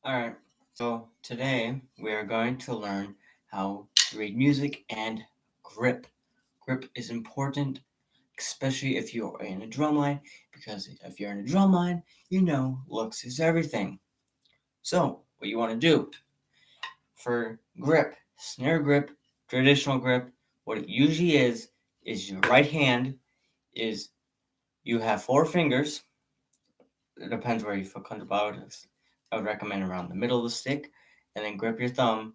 Alright, so today we are going to learn how to read music and grip. Grip is important, especially if you're in a drum line, because if you're in a drum line, looks is everything. So, what you want to do for grip, snare grip, traditional grip, what it usually is your right hand is you have four fingers. It depends where you feel comfortable. I would recommend around the middle of the stick, and then grip your thumb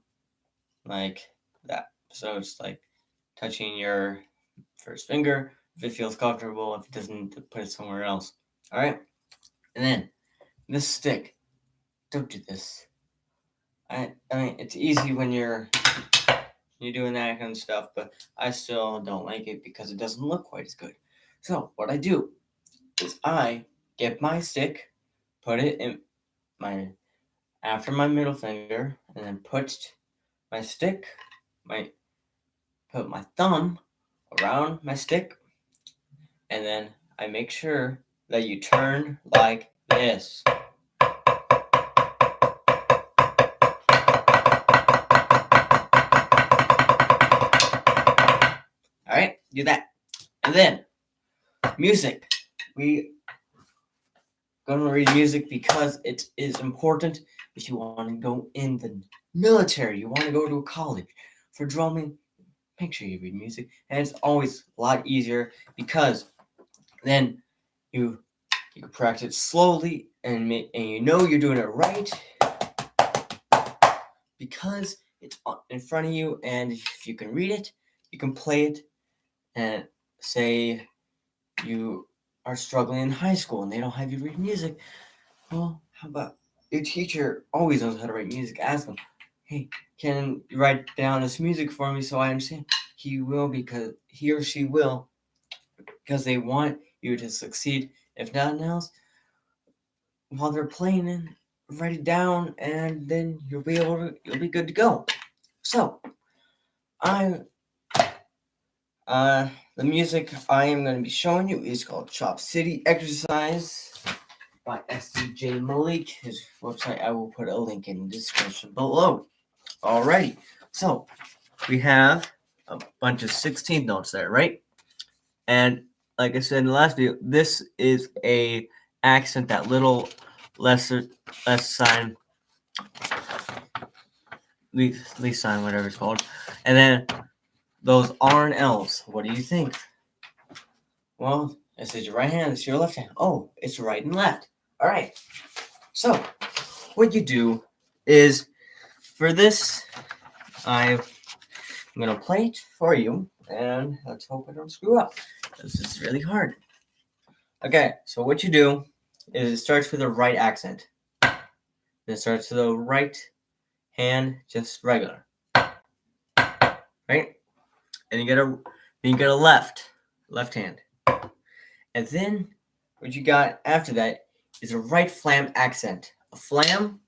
like that. So it's like touching your first finger. If it feels comfortable, if it doesn't, put it somewhere else. All right. And then this stick, don't do this. I mean, it's easy when you're doing that kind of stuff, but I still don't like it because it doesn't look quite as good. So what I do is I get my stick, put it in my after my middle finger, and then my stick, my put my thumb around my stick, and then I make sure that you turn like this. All right, do that. And then music. We gonna read music because it is important if you want to go in the military, you want to go to a college. For drumming, make sure you read music, and it's always a lot easier because then you can practice slowly and you know you're doing it right because it's in front of you, and if you can read it, you can play it. And say you are struggling in high school and they don't have you read music, well, how about your teacher always knows how to write music? Ask them, hey, can you write down this music for me so I understand? He will, because he or she will, because they want you to succeed. If nothing else, while they're playing it, write it down, and then you'll be good to go. So, I the music I am going to be showing you is called Chop City Exercise by SDJ Malik. His website, I will put a link in the description below. Alrighty, so we have a bunch of 16th notes there, right? And like I said in the last video, this is a accent, that little less sign, least sign, whatever it's called. And then those R and L's. What do you think? Well, this is your right hand, this is your left hand. Oh, it's right and left. All right. So, what you do is, for this, I'm going to play it for you, and let's hope I don't screw up. This is really hard. Okay, so what you do is it starts with a right accent. Then it starts with the right hand, just regular. Right? And you get a left hand. And then what you got after that is a right flam accent. A flam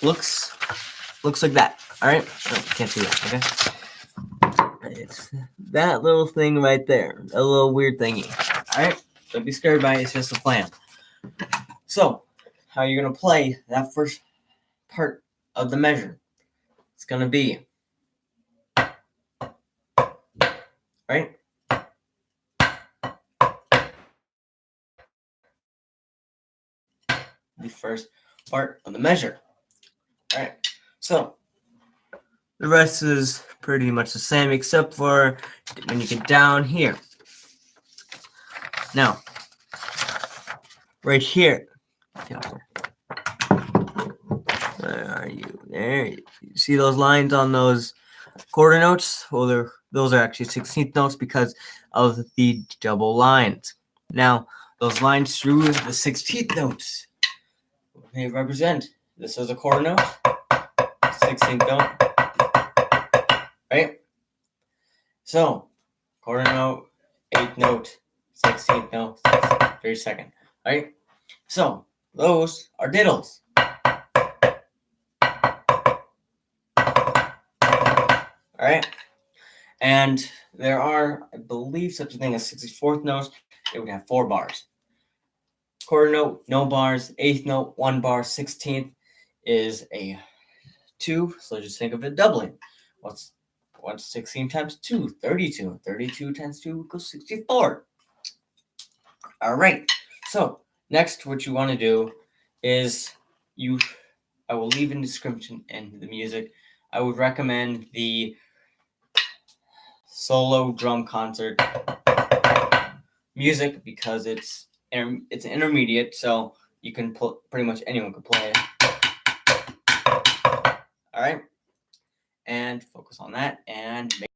looks like that. All right? Oh, can't see that. Okay. It's that little thing right there. A little weird thingy. All right? Don't be scared by it. It's just a flam. So, how you're gonna play that first part of the measure? It's gonna be right. The first part of the measure. All right. So the rest is pretty much the same, except for when you get down here. Now, right here. Where are you? There. You see those lines on those quarter notes? Well, those are actually 16th notes because of the double lines. Now, those lines through the 16th notes, they represent. This is a quarter note, 16th note, right? So, quarter note, 8th note, 16th note, 32nd, right? So, those are diddles. All right? And there are, I believe, such a thing as 64th notes. It would have 4 bars. Quarter note, no bars. 8th note, 1 bar. 16th is a 2, so just think of it doubling. What's 16 times 2? 32. 32 times 2 equals 64. All right. So next, what you want to do is I will leave in the description and the music. I would recommend the solo drum concert music because it's intermediate, so you can pretty much anyone can play it. All right, and focus on that and make